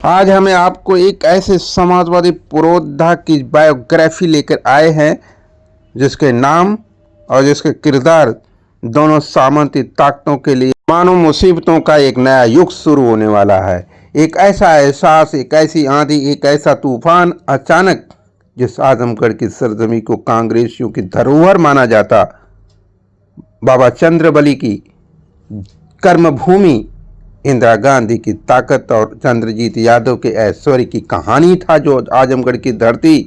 आज हमें आपको एक ऐसे समाजवादी पुरोधा की बायोग्राफी लेकर आए हैं जिसके नाम और जिसके किरदार दोनों सामंती ताकतों के लिए मानो मुसीबतों का एक नया युग शुरू होने वाला है। एक ऐसा एहसास, एक ऐसी आंधी, एक ऐसा तूफान अचानक जिस आजमगढ़ की सरजमी को कांग्रेसियों की धरोहर माना जाता, बाबा चंद्रबली की कर्मभूमि, इंदिरा गांधी की ताकत और चंद्रजीत यादव के ऐश्वर्य की कहानी था। जो आजमगढ़ की धरती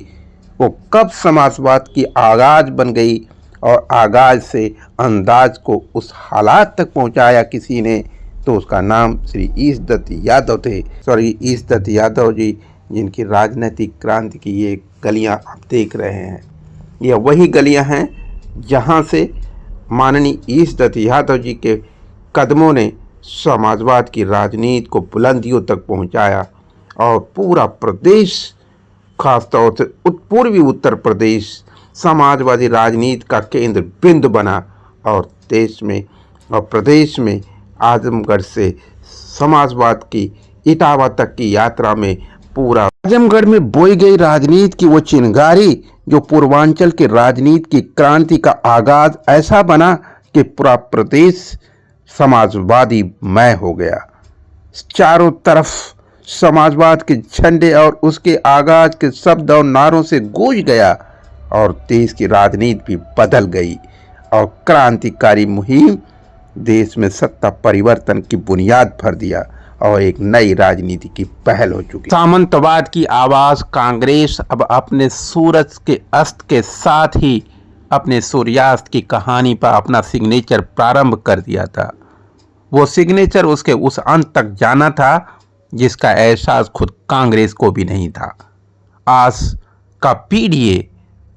वो कब समाजवाद की आगाज बन गई और आगाज से अंदाज को उस हालात तक पहुंचाया किसी ने, तो उसका नाम श्री ईश दत्त यादव थे। ईश दत्त यादव जी, जिनकी राजनीतिक क्रांति की ये गलियां आप देख रहे हैं, यह वही गलियां हैं जहां से माननीय ईश दत्त यादव जी के कदमों ने समाजवाद की राजनीति को बुलंदियों तक पहुंचाया और पूरा प्रदेश, खासतौर से पूर्वी उत्तर प्रदेश, समाजवादी राजनीति का केंद्र बिंदु बना और देश में और प्रदेश में आजमगढ़ से समाजवाद की इटावा तक की यात्रा में पूरा आजमगढ़ में बोई गई राजनीति की वो चिंगारी जो पूर्वांचल के राजनीति की क्रांति का आगाज ऐसा बना कि पूरा प्रदेश समाजवादी मय हो गया। चारों तरफ समाजवाद के झंडे और उसके आगाज के शब्द और नारों से गूंज गया और देश की राजनीति भी बदल गई और क्रांतिकारी मुहिम देश में सत्ता परिवर्तन की बुनियाद भर दिया और एक नई राजनीति की पहल हो चुकी। सामंतवाद की आवाज कांग्रेस अब अपने सूरज के अस्त के साथ ही अपने सूर्यास्त की कहानी पर अपना सिग्नेचर प्रारंभ कर दिया था। वो सिग्नेचर उसके उस अंत तक जाना था जिसका एहसास खुद कांग्रेस को भी नहीं था। आज का पीडीए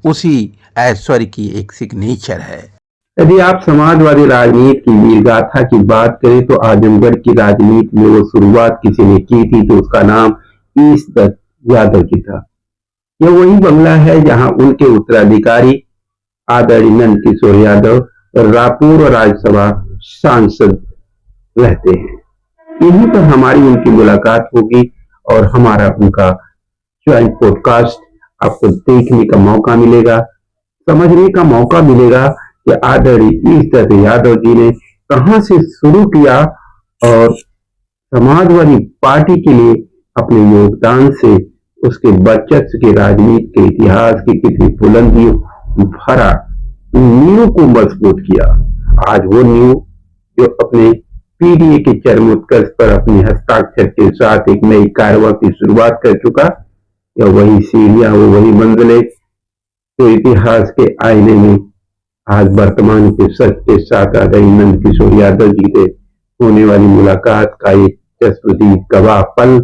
उसी ऐश्वर्य की एक सिग्नेचर है। यदि आप समाजवादी राजनीति की वीरगाथा की बात करें तो आजमगढ़ की राजनीति में वो शुरुआत किसी ने की थी तो उसका नाम ईश दत्त यादव जी था। यह वही बंगला है जहां उनके उत्तराधिकारी आदरणीय नंद किशोर यादव रायपुर राज्यसभा सांसद रहते हैं। यहीं पर हमारी उनकी मुलाकात होगी और हमारा उनका ज्वाइंट पॉडकास्ट आपको देखने का मौका मिलेगा, समझने का मौका मिलेगा कि आदरणीय ईश दत्त यादव जी ने कहां से शुरू किया और समाजवादी पार्टी के लिए अपने योगदान से उसके वर्चस्व की राजनीति के इतिहास की कितनी बुलंदियों भरा नींव को मजबूत किया। आज वो नींव जो अपने पीडीए के चरमोत्कर्ष पर अपने हस्ताक्षर के साथ एक नई कारवां की शुरुआत कर चुका, या वही सीढ़ियां, वो वही मंजिलें तो इतिहास के आईने में आज वर्तमान के सच के साथ आदरणीय नंद किशोर यादव जी से होने वाली मुलाकात का एक चश्मदीद गवाह पल।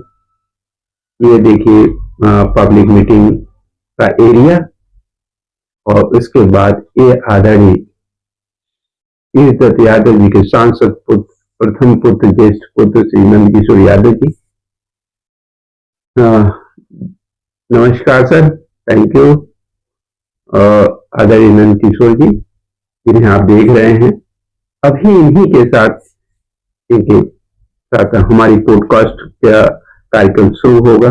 ये देखिए पब्लिक मीटिंग का एरिया और उसके बाद ये आदरणीय ईश दत्त यादव जी के सांसद पुत्र, प्रथम पुत्र, ज्येष्ठ पुत्र श्री नंद किशोर यादव जी। नमस्कार सर, थैंक यू। आदरणीय नंद किशोर जी जिन्हें आप देख रहे हैं, अभी इन्हीं के साथ इनके साथ हमारी पॉडकास्ट का कार्यक्रम शुरू होगा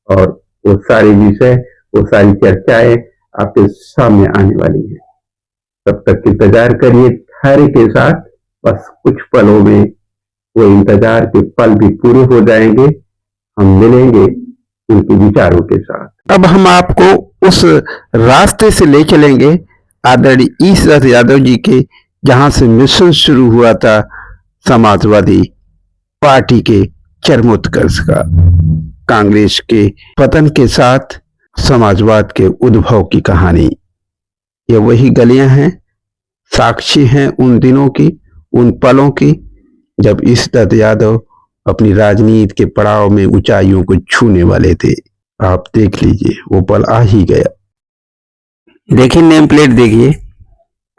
और वो सारे विषय, वो सारी चर्चाएं आपके सामने आने वाली है। तब तक इंतजार करिए धैर्य के साथ, बस कुछ पलों में वो इंतजार के पल भी पूरे हो जाएंगे। हम मिलेंगे उनके विचारों के साथ। अब हम आपको उस रास्ते से ले चलेंगे आदरणीय ईश दत्त यादव जी के, जहां से मिशन शुरू हुआ था समाजवादी पार्टी के चरमोत्कर्ष का। कांग्रेस के पतन के साथ समाजवाद के उद्भव की कहानी, ये वही गलियां हैं, साक्षी हैं उन दिनों की, उन पलों की जब ईश दत्त यादव अपनी राजनीति के पड़ाव में ऊंचाइयों को छूने वाले थे। आप देख लीजिए, वो पल आ ही गया। देखिए नेम प्लेट, देखिए,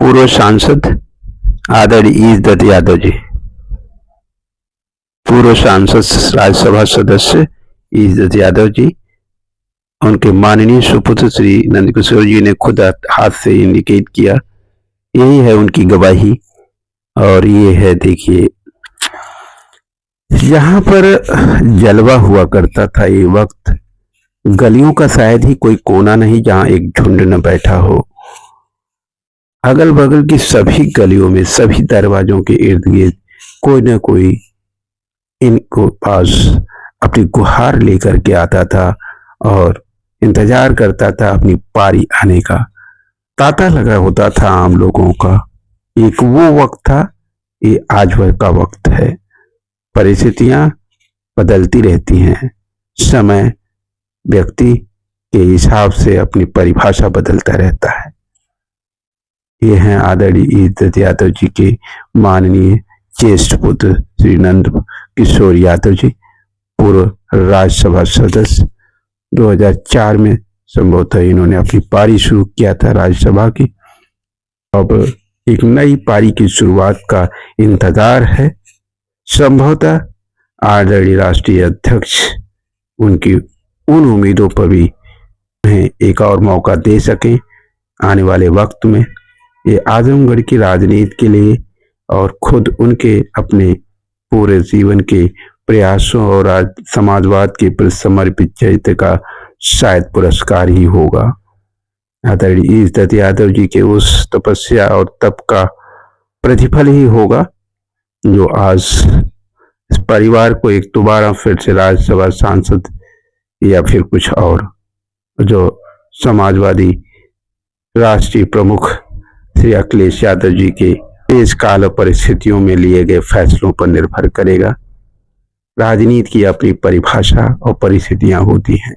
पूर्व सांसद आदरणीय ईश दत्त यादव जी, पूर्व सांसद राज्यसभा सदस्य ईश दत्त यादव जी। उनके माननीय सुपुत्र श्री नंद किशोर जी ने खुद हाथ से इंडिकेट किया, यही है उनकी गवाही। और ये है देखिए यहाँ पर जलवा हुआ करता था ये वक्त, गलियों का शायद ही कोई कोना नहीं जहाँ एक झुंड न बैठा हो। अगल बगल की सभी गलियों में, सभी दरवाजों के इर्द गिर्द कोई न कोई इनको पास अपनी गुहार लेकर के आता था और इंतजार करता था अपनी पारी आने का। तांता लगा होता था आम लोगों का। एक वो वक्त था, ये आज भर का वक्त है। परिस्थितियां बदलती रहती हैं, समय व्यक्ति के हिसाब से अपनी परिभाषा बदलता रहता है। ये हैं आदरणीय इज्जत यादव जी के माननीय ज्येष्ठ पुत्र श्री नंद किशोर यादव जी, पूर्व राज्यसभा सदस्य। 2004 में संभवतः इन्होंने अपनी पारी शुरू किया था राज्यसभा की। अब एक नई पारी की शुरुआत का इंतजार है। संभवतः आदरणीय राष्ट्रीय अध्यक्ष उनकी उन उम्मीदों पर भी उन्हें एक और मौका दे सकें आने वाले वक्त में। ये आजमगढ़ की राजनीति के लिए और खुद उनके अपने पूरे जीवन के प्रयासों और आज समाजवाद के प्रति समर्पित चरित्र का शायद पुरस्कार ही होगा। आदरणीय इज्जत यादव जी के उस तपस्या और तप का प्रतिफल ही होगा जो आज इस परिवार को एक दोबारा फिर से राज्यसभा सांसद या फिर कुछ और जो समाजवादी राष्ट्रीय प्रमुख श्री अखिलेश यादव जी के तेज काल परिस्थितियों में लिए गए फैसलों पर निर्भर करेगा। राजनीति की अपनी परिभाषा और परिस्थितियां होती हैं,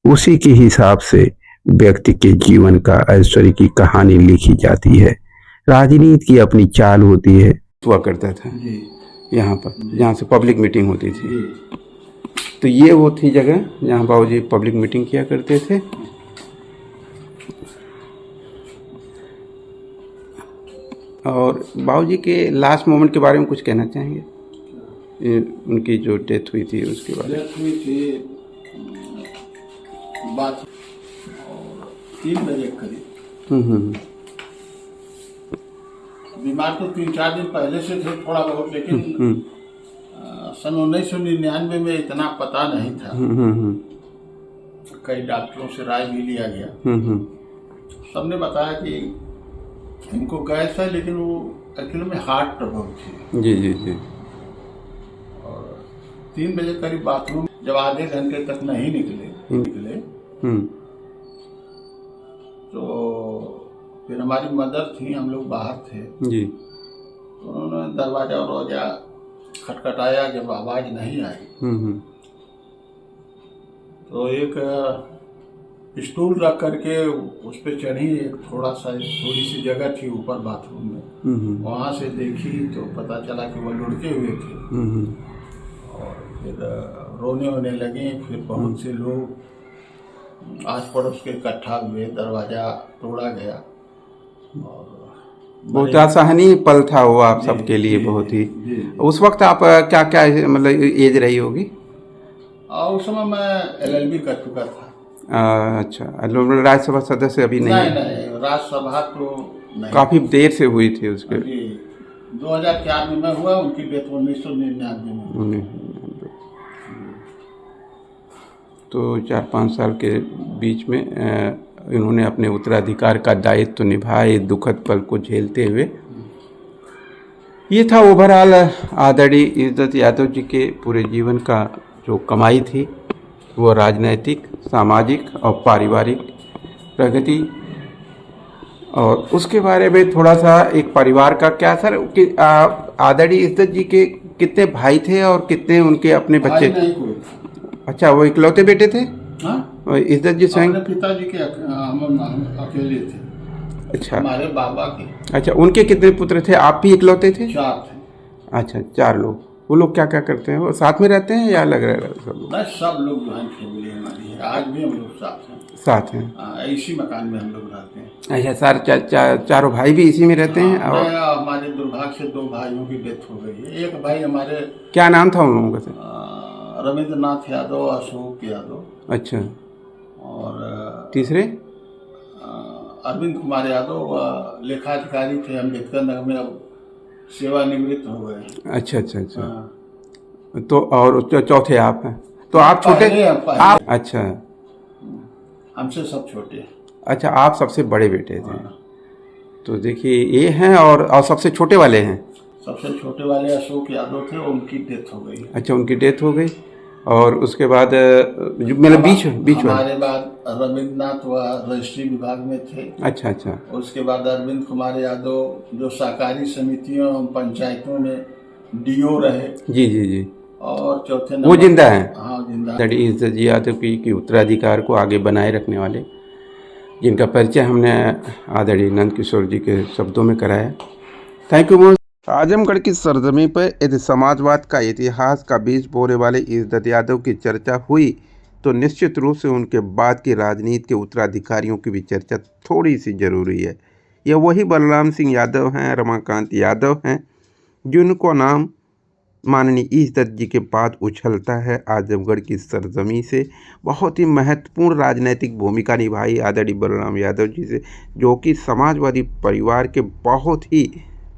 उसी के हिसाब से व्यक्ति के जीवन का ऐश्वर्य की कहानी लिखी जाती है। राजनीति की अपनी चाल होती है। हुआ करता था यहाँ पर, जहाँ से पब्लिक मीटिंग होती थी। तो ये वो थी जगह जहाँ बाबूजी पब्लिक मीटिंग किया करते थे। और बाबूजी के लास्ट मोमेंट के बारे में कुछ कहना चाहेंगे? उनकी जो डेथ हुई थी उसके बारे में। डेथ हुई थी बात 3 बजे करीब। बीमार तो 3-4 दिन पहले से थे थोड़ा बहुत, लेकिन सन 1999 में इतना पता नहीं था। कई डॉक्टरों से राय भी लिया गया। सबने बताया कि इनको गैस है, लेकिन वो एक्चुअली में हार्ट ट्रबल थी। जी जी जी। और 3 बजे करीब बाथरूम जब आधे घंटे तक नहीं निकले तो फिर हमारी मदर थी, हम लोग बाहर थे जी। तो उन्होंने दरवाजा खटखटाया। जब आवाज नहीं आई तो एक स्टूल रख करके उस पर चढ़ी। एक थोड़ी सी जगह थी ऊपर बाथरूम में, वहां से देखी तो पता चला कि वो लुढ़के हुए थे। और फिर रोने होने लगे। फिर बहुत से लोग आस पड़ोस के इकट्ठा हुए, दरवाजा तोड़ा गया। और बहुत असहनीय पल था वो आप सबके लिए, बहुत ही। उस वक्त आप क्या क्या मतलब एज रही होगी? उस समय मैं LLB कर चुका था। अच्छा, राज्यसभा सदस्य अभी नहीं? नहीं, राज्यसभा तो नहीं। काफी देर से हुई थी उसके। 2004 में मैं हुआ, उनकी डेथ 1999 में। तो 4-5 साल के बीच में इन्होंने अपने उत्तराधिकार का दायित्व तो निभाया दुखद पल को झेलते हुए। ये था ओवरऑल आदरणीय इज्जत यादव जी के पूरे जीवन का जो कमाई थी, वो राजनैतिक, सामाजिक और पारिवारिक प्रगति। और उसके बारे में थोड़ा सा एक परिवार का क्या सर कि आदरणीय इज्जत जी के कितने भाई थे और कितने उनके अपने बच्चे थे? अच्छा, वो इकलौते बेटे थे? हाँ, इज्जत जी स्वयं पिताजी के हम अकेले थे। अच्छा, हमारे बाबा के। अच्छा, उनके कितने पुत्र थे? आप भी इकलौते थे? 4 थे। अच्छा, 4 लोग। वो लोग क्या क्या करते हैं? वो साथ में रहते हैं या अलग रह रहे सब लोग? सब लोग ज्वाइंट फैमिली हमारी है। आज भी हम लोग साथ हैं। इसी मकान में हम लोग रहते हैं। अच्छा सर, चारों भाई भी इसी में रहते हैं? और हमारे दुर्भाग्य से 2 भाइयों की डेथ हो गई है। एक भाई हमारे, क्या नाम था उन लोगों का सर? रविंद्रनाथ यादव, अशोक यादव। अच्छा। और तीसरे? अरविंद कुमार यादव लेखाधिकारी थे, अम्बेडकर नगर में, अब सेवानिवृत्त हो गए। अच्छा अच्छा अच्छा। तो और चौथे आप हैं, तो आप छोटे, पहले आप अच्छा हमसे सब छोटे हैं। अच्छा, आप सबसे बड़े बेटे थे। तो देखिए ये हैं, और सबसे छोटे वाले हैं। सबसे छोटे वाले अशोक यादव थे, उनकी डेथ हो गई। अच्छा, उनकी डेथ हो गई। और उसके बाद जो मतलब बीच वाले, हमारे बाद रविंद्रनाथ वह रजिस्ट्री विभाग में थे। अच्छा अच्छा। उसके बाद अरविंद कुमार यादव जो सहकारी समितियों एवं पंचायतों में डीओ रहे। जी जी जी। और चौथे वो नंबर जिंदा हैं? हाँ, जिंदा। दैट इज द यादव पीढ़ी के उत्तराधिकार को आगे बनाए रखने वाले, जिनका परिचय हमने आदरणीय नंद किशोर जी के शब्दों में कराया। Thank you. आजमगढ़ की सरजमी पर यदि समाजवाद का इतिहास का बीज बोने वाले इज्जत यादव की चर्चा हुई तो निश्चित रूप से उनके बाद की राजनीति के उत्तराधिकारियों की भी चर्चा थोड़ी सी जरूरी है। यह वही बलराम सिंह यादव हैं, रमाकांत यादव हैं, जिनको नाम माननीय इज्जत जी के बाद उछलता है। आजमगढ़ की सरजमी से बहुत ही महत्वपूर्ण राजनीतिक भूमिका निभाई आदरणीय बलराम यादव जी से, जो कि समाजवादी परिवार के बहुत ही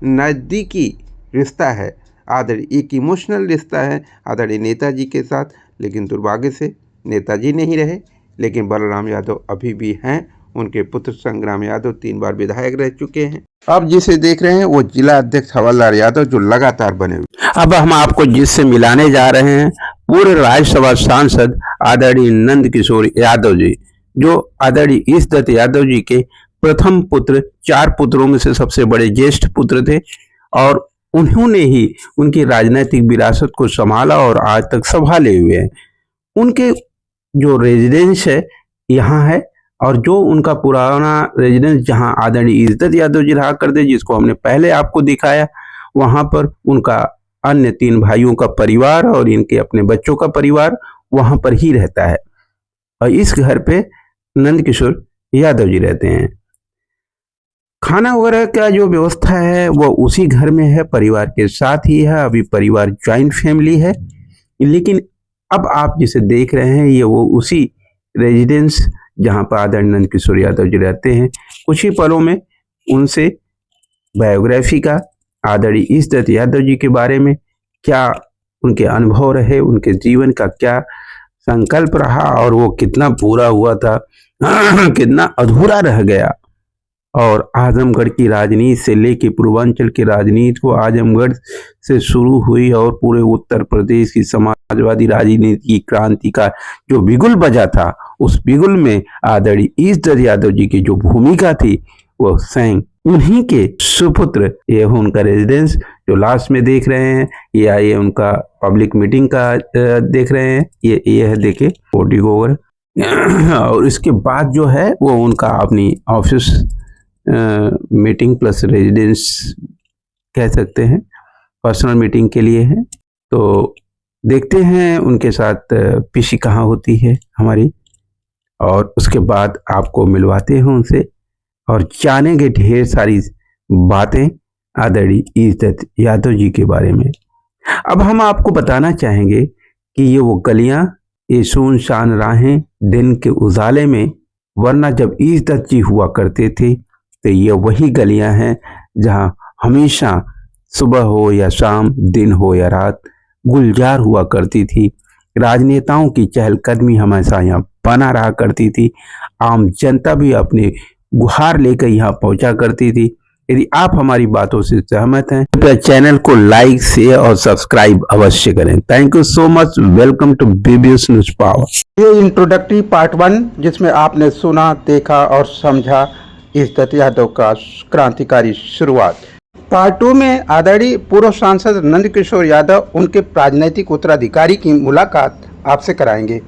नज़दीकी रिश्ता है। आदरणीय एक इमोशनल रिश्ता है आदरणीय नेताजी के साथ, लेकिन दुर्भाग्य से नेताजी नहीं रहे, लेकिन बलराम यादव अभी भी हैं। उनके पुत्र संग्राम यादव 3 बार विधायक रह चुके हैं। अब जिसे देख रहे हैं वो जिला अध्यक्ष हवलदार यादव, जो लगातार बने हुए। अब हम आपको जिससे मिलाने जा रहे हैं पूर्व राज्यसभा सांसद आदरणीय नंद किशोर यादव जी, जो आदरणीय इज्जत यादव जी के प्रथम पुत्र, 4 पुत्रों में से सबसे बड़े ज्येष्ठ पुत्र थे, और उन्होंने ही उनकी राजनीतिक विरासत को संभाला और आज तक संभाले हुए हैं। उनके जो रेजिडेंस है यहाँ है, और जो उनका पुराना रेजिडेंस जहाँ आदरणीय इज्जत यादव जी रहा करते, जिसको हमने पहले आपको दिखाया, वहाँ पर उनका अन्य 3 भाइयों का परिवार और इनके अपने बच्चों का परिवार वहाँ पर ही रहता है, और इस घर पे नंद किशोर यादव जी रहते हैं। खाना वगैरह का जो व्यवस्था है वो उसी घर में है, परिवार के साथ ही है। अभी परिवार ज्वाइंट फैमिली है, लेकिन अब आप जिसे देख रहे हैं ये वो उसी रेजिडेंस जहाँ पर आदरणीय नंद किशोर यादव जी रहते हैं। कुछ ही पलों में उनसे बायोग्राफी का, आदरणीय इज्जत यादव जी के बारे में क्या उनके अनुभव रहे, उनके जीवन का क्या संकल्प रहा और वो कितना पूरा हुआ था, कितना अधूरा रह गया, और आजमगढ़ की राजनीति से लेके पूर्वांचल की राजनीति को आजमगढ़ से शुरू हुई और पूरे उत्तर प्रदेश की समाजवादी राजनीति की क्रांति का जो बिगुल बजा था, उस बिगुल में आदरणीय इज्जत यादव जी की जो भूमिका थी वो स्वयं उन्हीं के सुपुत्र, ये उनका रेजिडेंस जो लास्ट में देख रहे हैं, ये उनका पब्लिक मीटिंग का देख रहे हैं, ये है देखे पोर्टिको वगैरह, और इसके बाद जो है वो उनका अपनी ऑफिस मीटिंग प्लस रेजिडेंस कह सकते हैं, पर्सनल मीटिंग के लिए है। तो देखते हैं उनके साथ पीसी कहाँ होती है हमारी, और उसके बाद आपको मिलवाते हैं उनसे और जानेंगे ढेर सारी बातें आदरणीय इज्जत यादव जी के बारे में। अब हम आपको बताना चाहेंगे कि ये वो गलियां, ये सुनसान राहें दिन के उजाले में, वरना जब इज्जत जी हुआ करते थे तो ये वही गलियां हैं जहां हमेशा सुबह हो या शाम, दिन हो या रात, गुलजार हुआ करती थी। राजनेताओं की चहलकदमी हमेशा यहाँ बना रहा करती थी, आम जनता भी अपनी गुहार लेकर यहाँ पहुंचा करती थी। यदि आप हमारी बातों से सहमत हैं तो चैनल को लाइक, शेयर और सब्सक्राइब अवश्य करें। Thank you so much. Welcome to BBS news power. ये इंट्रोडक्टरी पार्ट 1, जिसमें आपने सुना, देखा और समझा इज्जत यादव का क्रांतिकारी शुरुआत। पार्ट 2 में आदरणीय पूर्व सांसद नंद किशोर यादव, उनके राजनीतिक उत्तराधिकारी की मुलाकात आपसे कराएंगे।